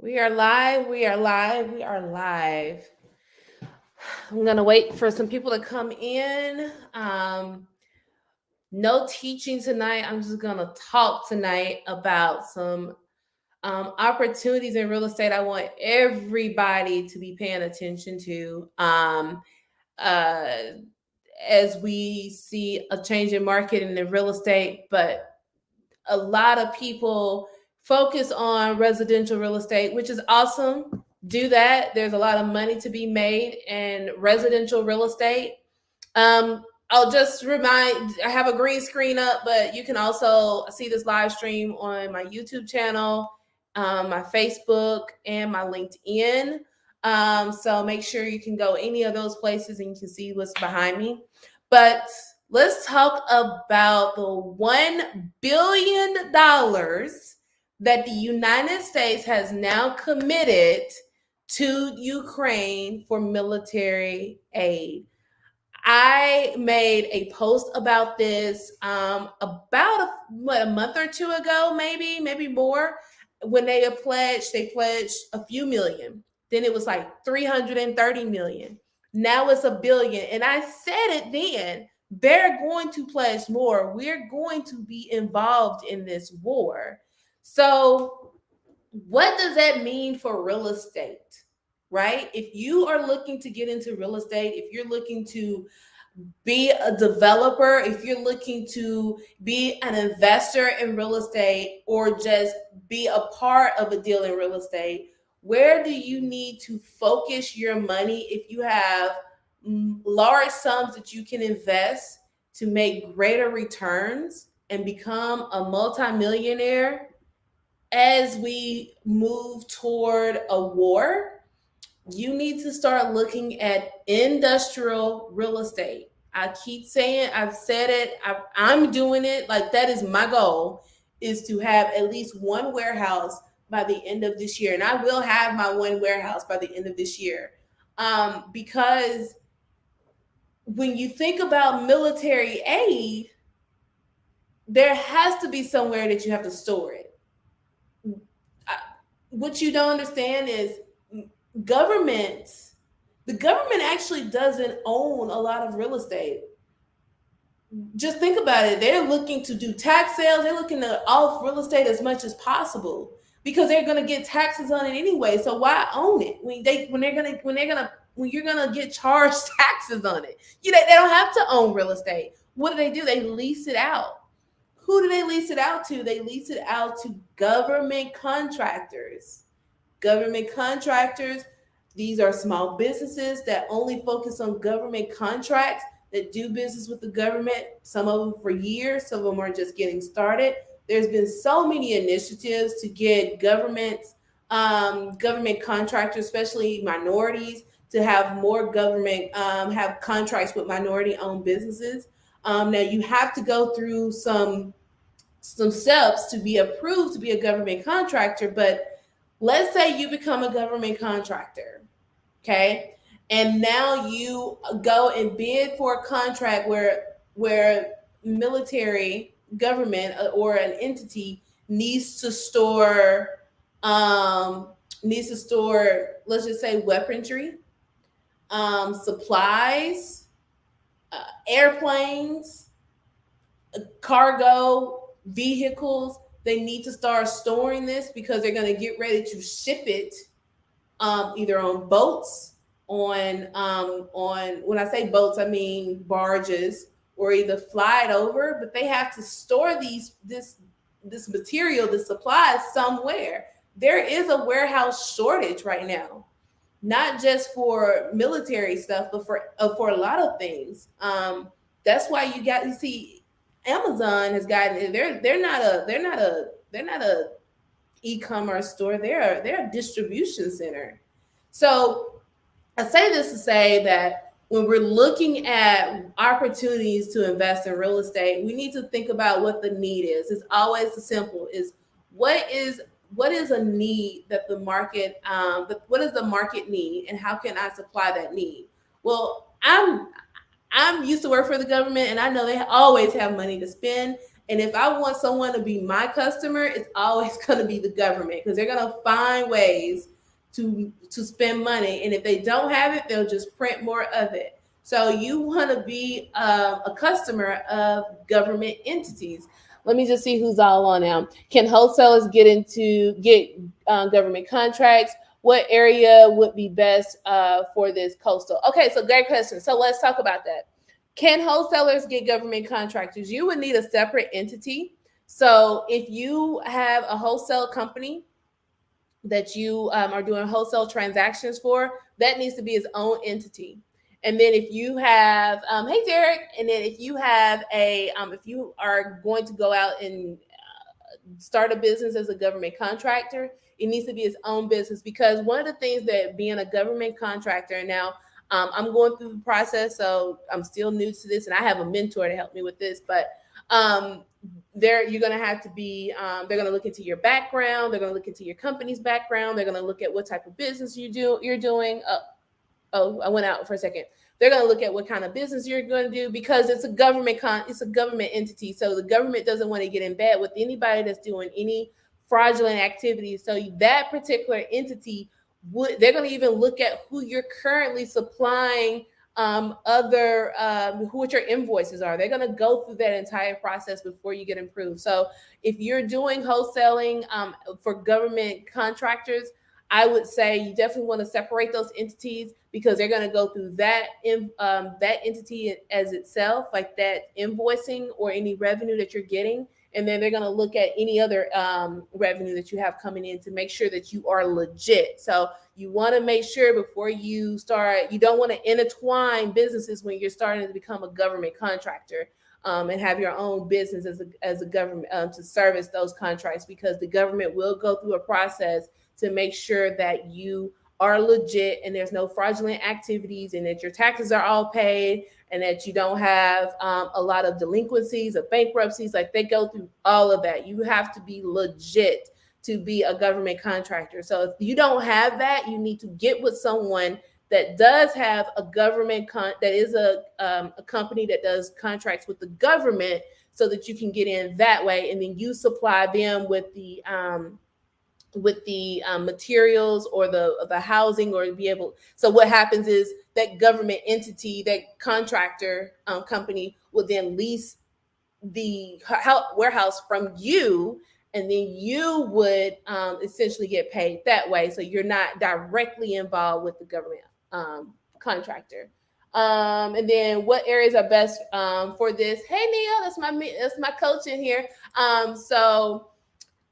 We are live. We are live. We are live. I'm going to wait for some people to come in. No teaching tonight. I'm just going to talk tonight about some opportunities in real estate I want everybody to be paying attention to uh, as we see a change in market in the real estate. But a lot of people focus on residential real estate, which is awesome. Do that. There's a lot of money to be made in residential real estate. I'll just remind, I have a green screen up, but you can also see this live stream on my YouTube channel, my Facebook, and my LinkedIn. So make sure you can go any of those places and you can see what's behind me. But let's talk about the $1 billion that the United States has now committed to Ukraine for military aid. I made a post about this about a month or two ago, maybe more. When they pledged a few million. Then it was like 330 million. Now it's a billion. And I said it then, they're going to pledge more. We're going to be involved in this war. So, what does that mean for real estate? Right? If you are looking to get into real estate, if you're looking to be a developer, if you're looking to be an investor in real estate or just be a part of a deal in real estate, where do you need to focus your money if you have large sums that you can invest to make greater returns and become a multimillionaire as we move toward a war? You need to start looking at industrial real estate. I keep saying, I've said it, I'm doing it. Like, that is my goal, is to have at least one warehouse by the end of this year. And I will have my one warehouse by the end of this year. Because when you think about military aid, there has to be somewhere that you have to store it. What you don't understand is governments, the government actually doesn't own a lot of real estate. Just think about it. They're looking to do tax sales. They're looking to off real estate as much as possible because they're going to get taxes on it anyway. So why own it when you're gonna get charged taxes on it? They don't have to own real estate. What do? They lease it out. Who do they lease it out to? They lease it out to government contractors. Government contractors, these are small businesses that only focus on government contracts, that do business with the government, some of them for years, some of them are just getting started. There's been so many initiatives to get government contractors, especially minorities, to have more government, have contracts with minority-owned businesses. Now you have to go through some steps to be approved to be a government contractor, but let's say you become a government contractor, okay? And now you go and bid for a contract where military government or an entity needs to store let's just say weaponry, supplies, airplanes, cargo vehicles. They need to start storing this because they're going to get ready to ship it, either on boats, on when I say boats, I mean barges, or either fly it over. But they have to store this material, this supplies somewhere. There is a warehouse shortage right now, not just for military stuff, but for a lot of things. That's why you see Amazon has gotten, they're not a e-commerce store. They're a distribution center. So I say this to say that when we're looking at opportunities to invest in real estate, we need to think about what the need is. It's always simple: is what is a need that the market, what does the market need, and how can I supply that need? Well, I'm used to work for the government, and I know they always have money to spend. And if I want someone to be my customer, it's always going to be the government, because they're going to find ways to spend money. And if they don't have it, they'll just print more of it. So you want to be a customer of government entities. Let me just see who's all on now. Can wholesalers get government contracts? What area would be best for this coastal? Okay, so great question. So let's talk about that. Can wholesalers get government contractors? You would need a separate entity. So if you have a wholesale company that you are doing wholesale transactions for, that needs to be its own entity. And then if you have, hey Derek, and then if you have if you are going to go out and start a business as a government contractor, it needs to be its own business. Because one of the things that being a government contractor, and now I'm going through the process, so I'm still new to this, and I have a mentor to help me with this, but um, you're going to have to be they're going to look into your background, they're going to look into your company's background, they're going to look at what type of business you're doing. Oh, I went out for a second. They're going to look at what kind of business you're going to do, because it's a it's a government entity. So the government doesn't want to get in bed with anybody that's doing any fraudulent activities. So that particular entity they're going to even look at who you're currently supplying other what your invoices are. They're going to go through that entire process before you get approved. So if you're doing wholesaling for government contractors, I would say you definitely want to separate those entities, because they're going to go through that entity as itself, like that invoicing or any revenue that you're getting, and then they're going to look at any other revenue that you have coming in to make sure that you are legit. So you want to make sure before you start, you don't want to intertwine businesses when you're starting to become a government contractor. And have your own business as a government to service those contracts, because the government will go through a process to make sure that you are legit and there's no fraudulent activities, and that your taxes are all paid, and that you don't have a lot of delinquencies or bankruptcies. Like, they go through all of that. You have to be legit to be a government contractor. So if you don't have that, you need to get with someone that does have a government that is a company that does contracts with the government, so that you can get in that way, and then you supply them with the materials or the housing, or be able. So what happens is that government entity, that contractor company, will then lease the warehouse from you, and then you would essentially get paid that way. So you're not directly involved with the government contractor. And then what areas are best for this? Hey Neil, that's my coach in here.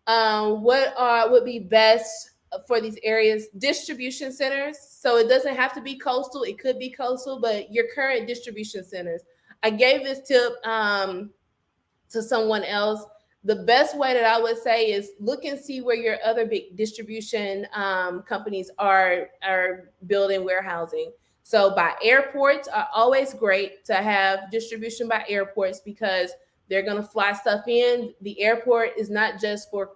What would be best for these areas? Distribution centers. So it doesn't have to be coastal. It could be coastal, but your current distribution centers. I gave this tip to someone else. The best way that I would say is look and see where your other big distribution companies are building warehousing. So by airports are always great to have distribution by airports, because they're going to fly stuff in. The airport is not just for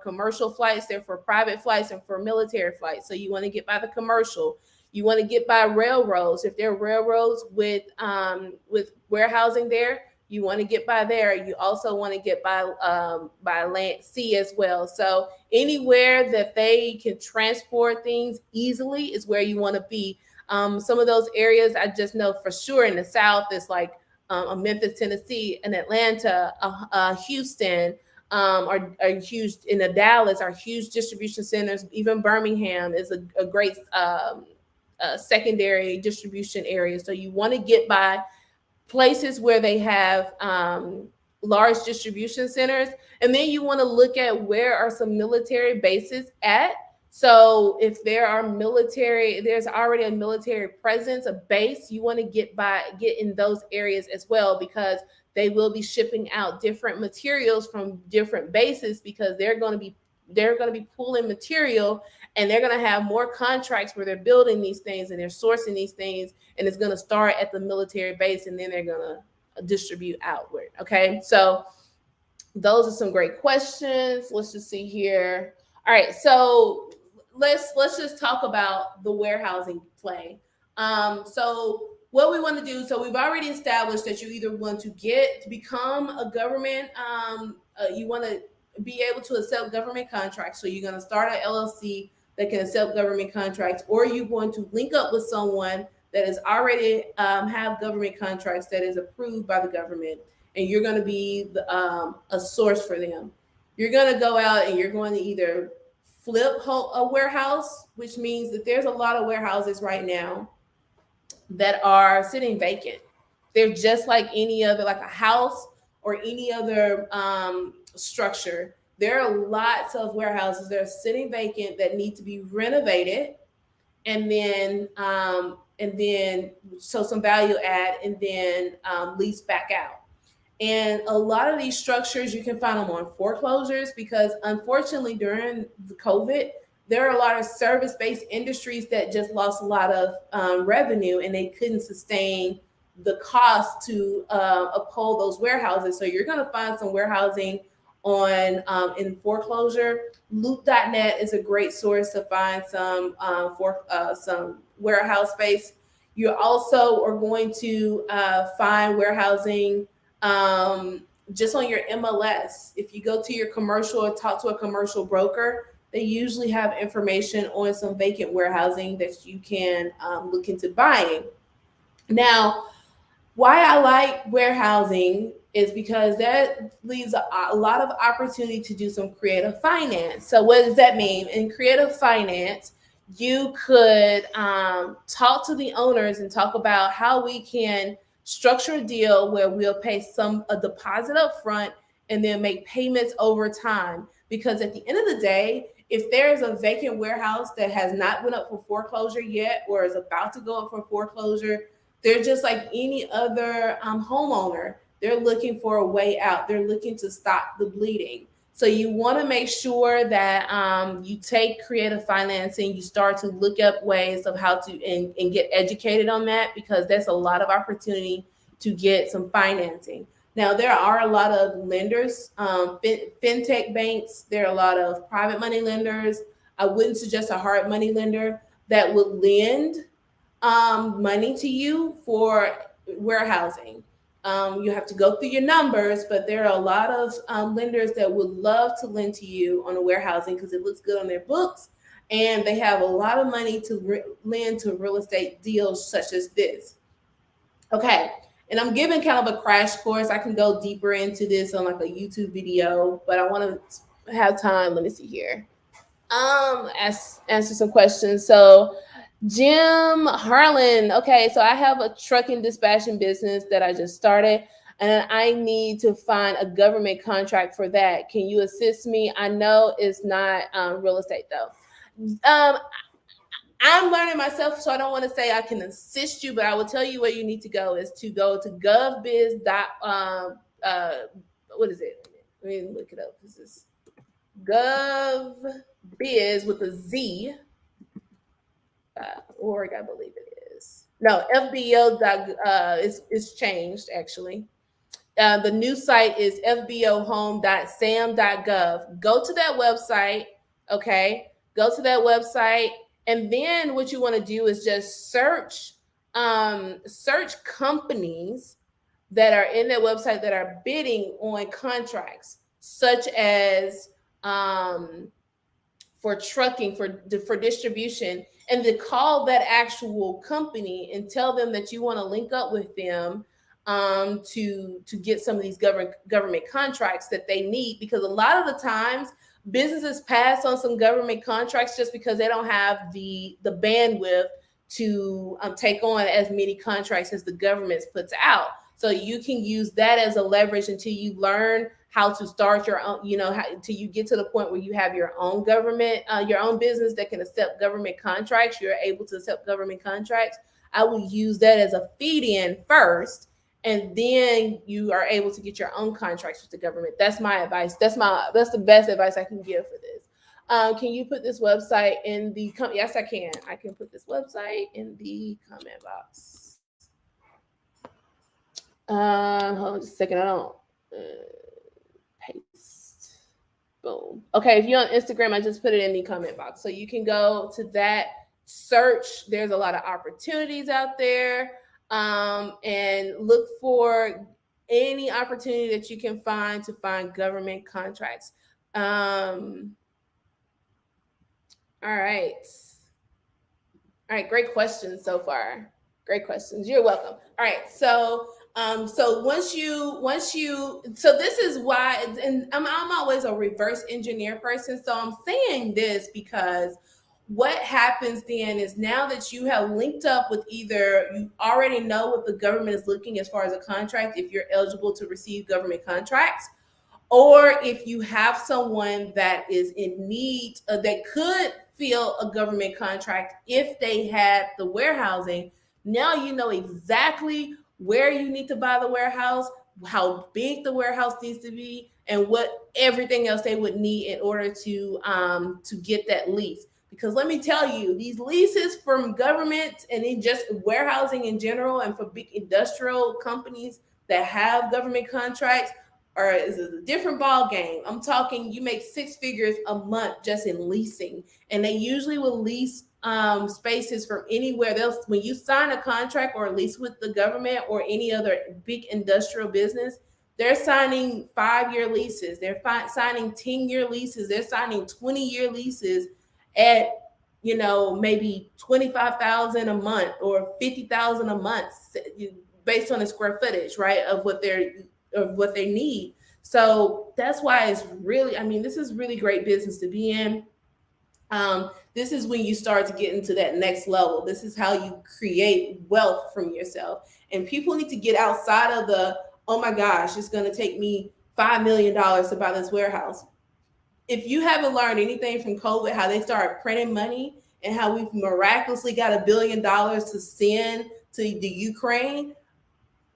commercial flights; they're for private flights and for military flights. So you want to get by the commercial. You want to get by railroads. If there are railroads with warehousing there, you want to get by there. You also want to get by land, sea as well. So anywhere that they can transport things easily is where you want to be. Some of those areas I just know for sure in the South is like Memphis, Tennessee, and Atlanta, Houston, are huge. In the Dallas are huge distribution centers. Even Birmingham is a great secondary distribution area. So you want to get by places where they have large distribution centers, and then you want to look at where are some military bases at. So if there's already a military presence, a base, you want to get in those areas as well, because they will be shipping out different materials from different bases, because they're going to be pulling material, and they're going to have more contracts where they're building these things and they're sourcing these things, and it's going to start at the military base, and then they're going to distribute outward. Okay, so those are some great questions. Let's just see here. All right, so let's just talk about the warehousing play. So what we want to do, so we've already established that you either want to get to become a government, you want to be able to accept government contracts. So you're going to start an LLC that can accept government contracts, or you want to link up with someone that is already have government contracts that is approved by the government, and you're going to be a source for them. You're going to go out and you're going to either flip a warehouse, which means that there's a lot of warehouses right now that are sitting vacant. They're just like any other, like a house or any other structure. There are lots of warehouses that are sitting vacant that need to be renovated, and then so some value add, and then lease back out. And a lot of these structures, you can find them on foreclosures because, unfortunately, during the COVID, there are a lot of service based industries that just lost a lot of revenue, and they couldn't sustain the cost to uphold those warehouses. So you're going to find some warehousing on in foreclosure. Loop.net is a great source to find some warehouse space. You also are going to find warehousing just on your MLS. If you go to your commercial or talk to a commercial broker, they usually have information on some vacant warehousing that you can look into buying. Now, why I like warehousing is because that leaves a lot of opportunity to do some creative finance. So what does that mean? In creative finance, you could talk to the owners and talk about how we can structure a deal where we'll pay a deposit up front and then make payments over time. Because at the end of the day, if there's a vacant warehouse that has not went up for foreclosure yet or is about to go up for foreclosure, they're just like any other homeowner. They're looking for a way out. They're looking to stop the bleeding. So you want to make sure that you take creative financing, you start to look up ways of how to and get educated on that, because there's a lot of opportunity to get some financing. Now, there are a lot of lenders, fintech banks. There are a lot of private money lenders. I wouldn't suggest a hard money lender that would lend money to you for warehousing. You have to go through your numbers, but there are a lot of lenders that would love to lend to you on a warehousing because it looks good on their books, and they have a lot of money to lend to real estate deals such as this. Okay, and I'm giving kind of a crash course. I can go deeper into this on like a YouTube video, but I want to have time. Let me see here. Answer some questions. So Jim Harlan. Okay, so I have a trucking dispatching business that I just started, and I need to find a government contract for that. Can you assist me? I know it's not real estate though. I'm learning myself, so I don't want to say I can assist you, but I will tell you where you need to go is to go to govbiz. What is it? Let me look it up. This is govbiz with a Z. Org, I believe it is. No, FBO. It's changed actually. The new site is fbohome.sam.gov. Go to that website. Okay, go to that website, and then what you want to do is just search companies that are in that website that are bidding on contracts, such as for trucking, for distribution, and to call that actual company and tell them that you want to link up with them to get some of these government contracts that they need, because a lot of the times businesses pass on some government contracts just because they don't have the bandwidth to take on as many contracts as the government puts out. So you can use that as a leverage until you learn how to start your own, until you get to the point where you have your own government, your own business that can accept government contracts. You're able to accept government contracts. I will use that as a feed in first, and then you are able to get your own contracts with the government. That's my advice. That's the best advice I can give for this. Can you put this website in the yes, I can. I can put this website in the comment box. Hold on just a second. I don't paste. Boom. Okay, if you're on Instagram, I just put it in the comment box. So you can go to that, search. There's a lot of opportunities out there. and look for any opportunity that you can find to find government contracts. All right. All right, great questions so far. Great questions. You're welcome. All right, so so this is why, and I'm always a reverse engineer person. So I'm saying this because what happens then is now that you have linked up with either you already know what the government is looking as far as a contract, if you're eligible to receive government contracts, or if you have someone that is in need that could fill a government contract if they had the warehousing, now you know exactly where you need to buy the warehouse, how big the warehouse needs to be, and what everything else they would need in order to get that lease. Because let me tell you, these leases from government and in just warehousing in general, and for big industrial companies that have government contracts, or is it a different ball game? I'm talking you make six figures a month just in leasing, and they usually will lease spaces from anywhere. They'll when you sign a contract or a lease with the government or any other big industrial business, they're signing 5-year leases. They're signing 10-year leases. They're signing 20-year leases at maybe 25,000 a month or 50,000 a month, based on the square footage, right, of what they need. So that's why it's really, I mean, this is really great business to be in. This is when you start to get into that next level. This is how you create wealth from yourself. And people need to get outside of the, oh my gosh, it's going to take me $5 million to buy this warehouse. If you haven't learned anything from COVID, how they started printing money and how we've miraculously got $1 billion to send to the Ukraine,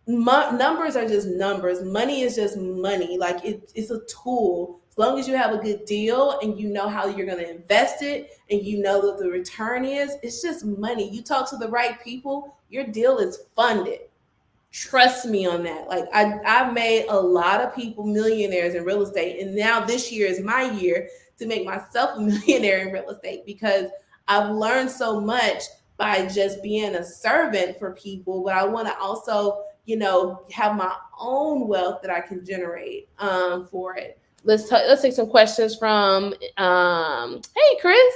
numbers are just numbers. Money is just money. Like it's a tool. As long as you have a good deal and you know how you're going to invest it and you know what the return is, it's just money. You talk to the right people, your deal is funded. Trust me on that. Like I've made a lot of people millionaires in real estate, and now this year is my year to make myself a millionaire in real estate because I've learned so much by just being a servant for people. But I want to also, have my own wealth that I can generate for it. Let's take some questions from hey Chris.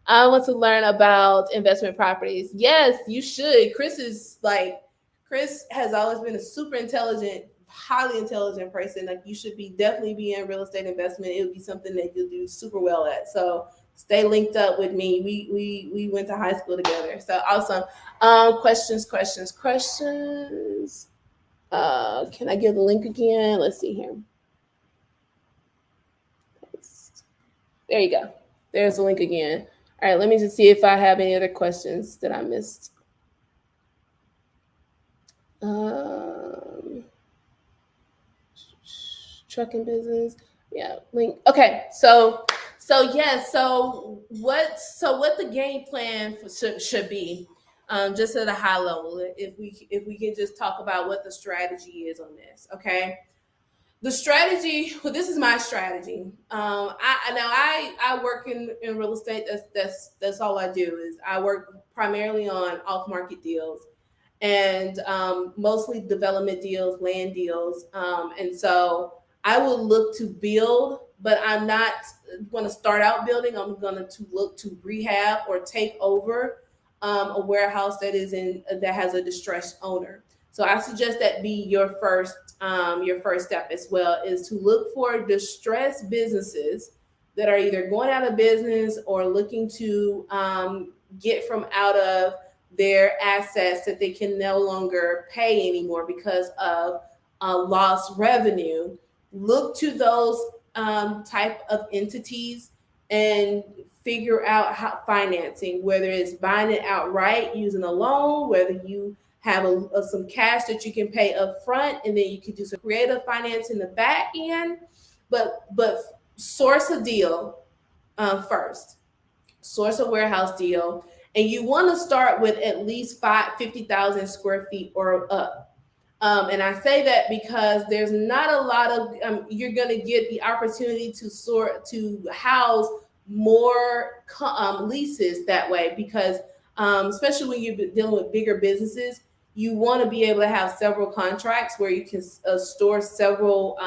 I want to learn about investment properties. Yes, you should. Chris has always been a super intelligent, highly intelligent person. Like you should definitely be in real estate investment. It would be something that you'll do super well at. So stay linked up with me. We went to high school together. So awesome. Questions. Can I give the link again? Let's see here. There you go. There's the link again. All right, let me just see if I have any other questions that I missed. Trucking business. Yeah, link. Okay, so what the game plan should be, just at a high level. If we can just talk about what the strategy is on this, okay? The strategy. Well, this is my strategy. I work in real estate. That's all I do is I work primarily on off market deals and mostly development deals, land deals. And so I will look to build, but I'm not going to start out building. I'm going to look to rehab or take over a warehouse that has a distressed owner. So I suggest that be your first step as well, is to look for distressed businesses that are either going out of business or looking to get from out of their assets that they can no longer pay anymore because of lost revenue. Look to those type of entities and figure out how financing, whether it's buying it outright using a loan, whether you have some cash that you can pay up front, and then you can do some creative finance in the back end. But source a deal first. Source a warehouse deal, and you want to start with at least 50,000 square feet or up. And I say that because there's not a lot of you're going to get the opportunity to house more leases that way, because especially when you're dealing with bigger businesses, You want to be able to have several contracts where you can store several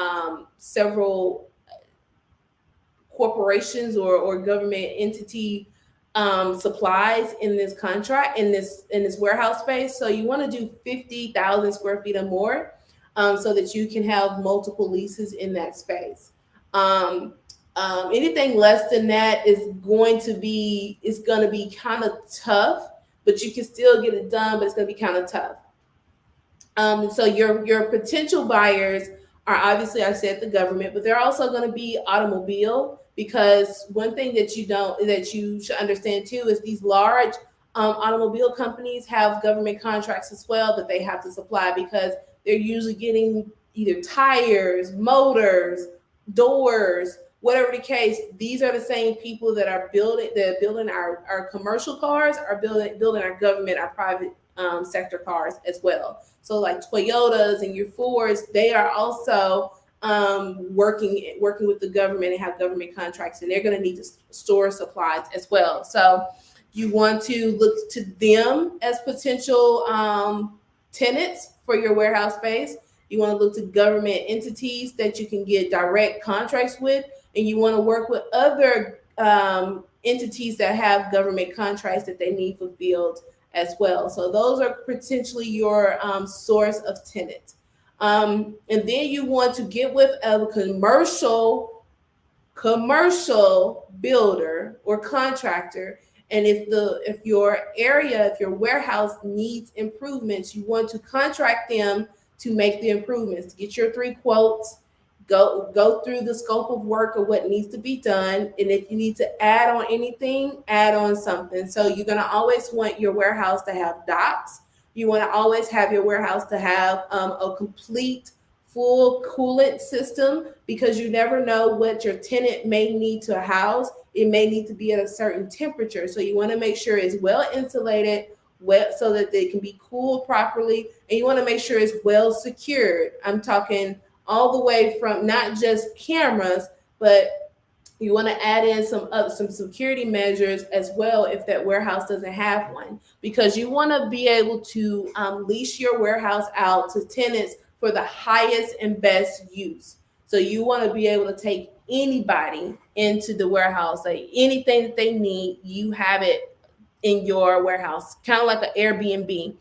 corporations or government entity supplies in this contract in this warehouse space. So you want to do 50,000 square feet or more, so that you can have multiple leases in that space. Um, Anything less than that is going to be kind of tough, but you can still get it done. But it's going to be kind of tough. So your potential buyers are obviously, I said, the government, but they're also going to be automobile, because one thing that you should understand too is these large automobile companies have government contracts as well that they have to supply, because they're usually getting either tires, motors, doors, whatever the case. These are the same people that are building our commercial cars, are building our government, our private sector cars as well. So like Toyotas and your Fords, they are also working with the government and have government contracts, and they're going to need to store supplies as well. So you want to look to them as potential tenants for your warehouse space. You want to look to government entities that you can get direct contracts with, and you want to work with other entities that have government contracts that they need fulfilled as well. So those are potentially your source of tenants. And then you want to get with a commercial builder or contractor. And if your warehouse needs improvements, you want to contract them to make the improvements, to get your 3 quotes, go through the scope of work of what needs to be done, and if you need to add on anything, add on something. So you're going to always want your warehouse to have docks. You want to always have your warehouse to have a complete full coolant system, because you never know what your tenant may need to house. It may need to be at a certain temperature, so you want to make sure it's well insulated, wet, so that they can be cooled properly, and you want to make sure it's well secured. I'm talking all the way from not just cameras, but you want to add in some security measures as well if that warehouse doesn't have one, because you want to be able to lease your warehouse out to tenants for the highest and best use. So you want to be able to take anybody into the warehouse, like anything that they need, you have it in your warehouse, kind of like an Airbnb.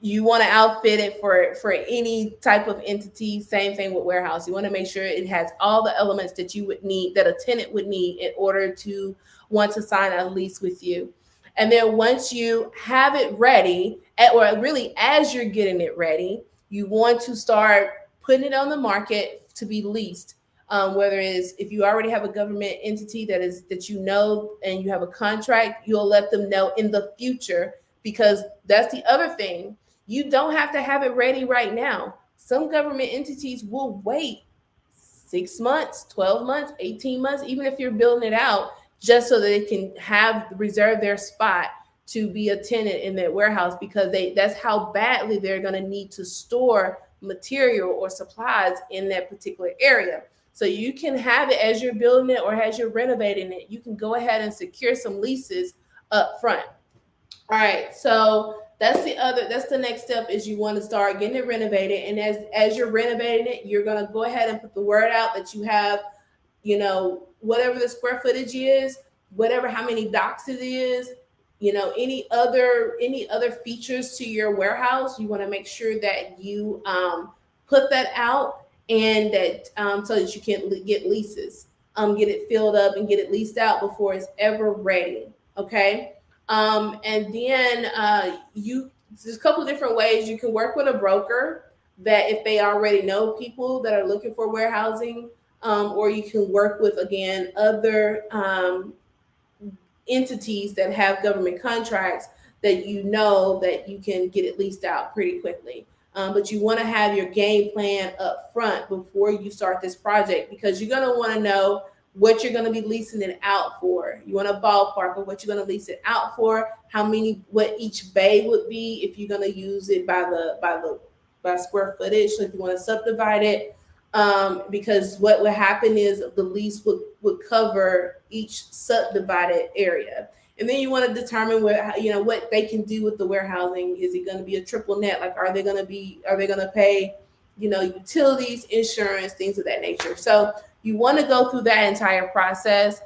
You want to outfit it for any type of entity. Same thing with warehouse. You want to make sure it has all the elements that you would need, that a tenant would need in order to want to sign a lease with you. And then once you have it ready, or really as you're getting it ready, you want to start putting it on the market to be leased. Whether it's, if you already have a government entity that you know and you have a contract, you'll let them know in the future, because that's the other thing. You don't have to have it ready right now. Some government entities will wait 6 months, 12 months, 18 months, even if you're building it out, just so that they can reserve their spot to be a tenant in that warehouse, because that's how badly they're going to need to store material or supplies in that particular area. So you can have it as you're building it or as you're renovating it. You can go ahead and secure some leases up front. All right, so that's the next step, is you want to start getting it renovated. And as you're renovating it, you're going to go ahead and put the word out that you have, whatever the square footage is, whatever, how many docks it is, any other features to your warehouse. You want to make sure that you put that out, and that so that you can get leases, get it filled up and get it leased out before it's ever ready. Okay. And then there's a couple of different ways you can work with a broker, that if they already know people that are looking for warehousing, or you can work with, again, other entities that have government contracts that that you can get it leased out pretty quickly. But you want to have your game plan up front before you start this project, because you're going to want to know what you're going to be leasing it out for. You want a ballpark of what you're going to lease it out for, what each bay would be if you're going to use it by square footage. So if you want to subdivide it, because what would happen is the lease would cover each subdivided area. And then you want to determine what they can do with the warehousing. Is it going to be a triple net? Like, are they going to pay, utilities, insurance, things of that nature? So you want to go through that entire process.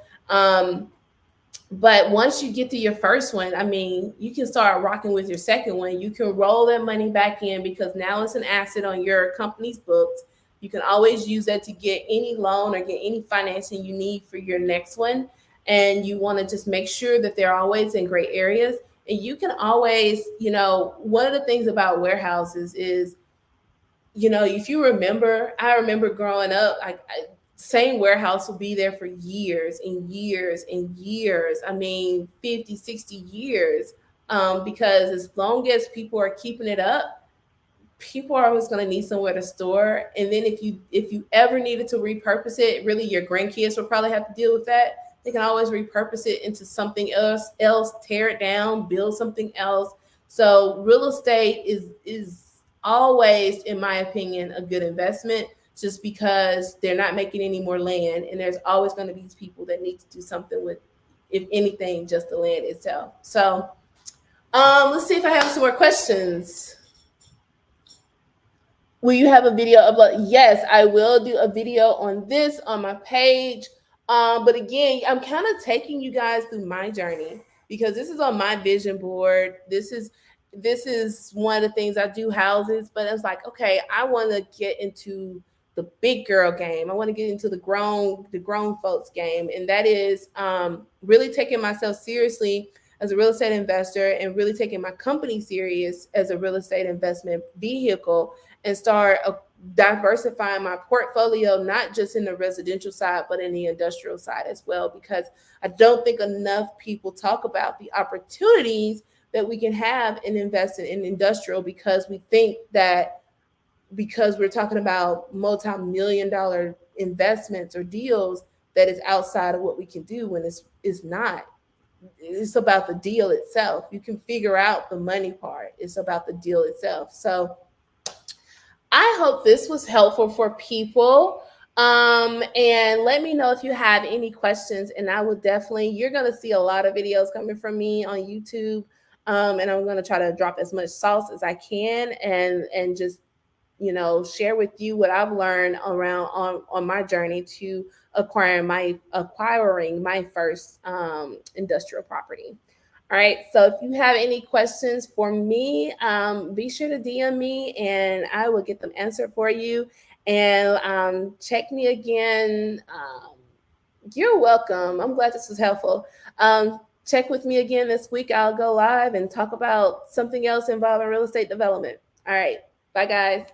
But once you get to your first one, I mean, you can start rocking with your second one. You can roll that money back in because now it's an asset on your company's books. You can always use that to get any loan or get any financing you need for your next one. And you want to just make sure that they're always in great areas. And you can always, one of the things about warehouses is, if you remember, I remember growing up, same warehouse will be there for years and years and years. I mean, 50, 60 years. Because as long as people are keeping it up, people are always going to need somewhere to store. And then if you ever needed to repurpose it, really your grandkids will probably have to deal with that. They can always repurpose it into something else, tear it down, build something else. So real estate is always, in my opinion, a good investment, just because they're not making any more land, and there's always going to be people that need to do something with, if anything, just the land itself. So let's see if I have some more questions. Will you have a video upload? Yes, I will do a video on this on my page. But again, I'm kind of taking you guys through my journey because this is on my vision board. This is one of the things I do, houses, but it's like, okay, I want to get into the big girl game. I want to get into the grown folks game, and that is really taking myself seriously as a real estate investor and really taking my company serious as a real estate investment vehicle, and start diversifying my portfolio, not just in the residential side, but in the industrial side as well, because I don't think enough people talk about the opportunities that we can have in investing in industrial, because we think that because we're talking about multi-million-dollar investments or deals, that is outside of what we can do, when it's not. It's about the deal itself. You can figure out the money part. It's about the deal itself. So I hope this was helpful for people. And let me know if you have any questions, and I will definitely, you're going to see a lot of videos coming from me on YouTube. And I'm going to try to drop as much sauce as I can, and just, share with you what I've learned around on my journey to acquiring my first industrial property. All right. So if you have any questions for me, be sure to DM me and I will get them answered for you. And check me again. You're welcome. I'm glad this was helpful. Check with me again this week. I'll go live and talk about something else involving real estate development. All right. Bye, guys.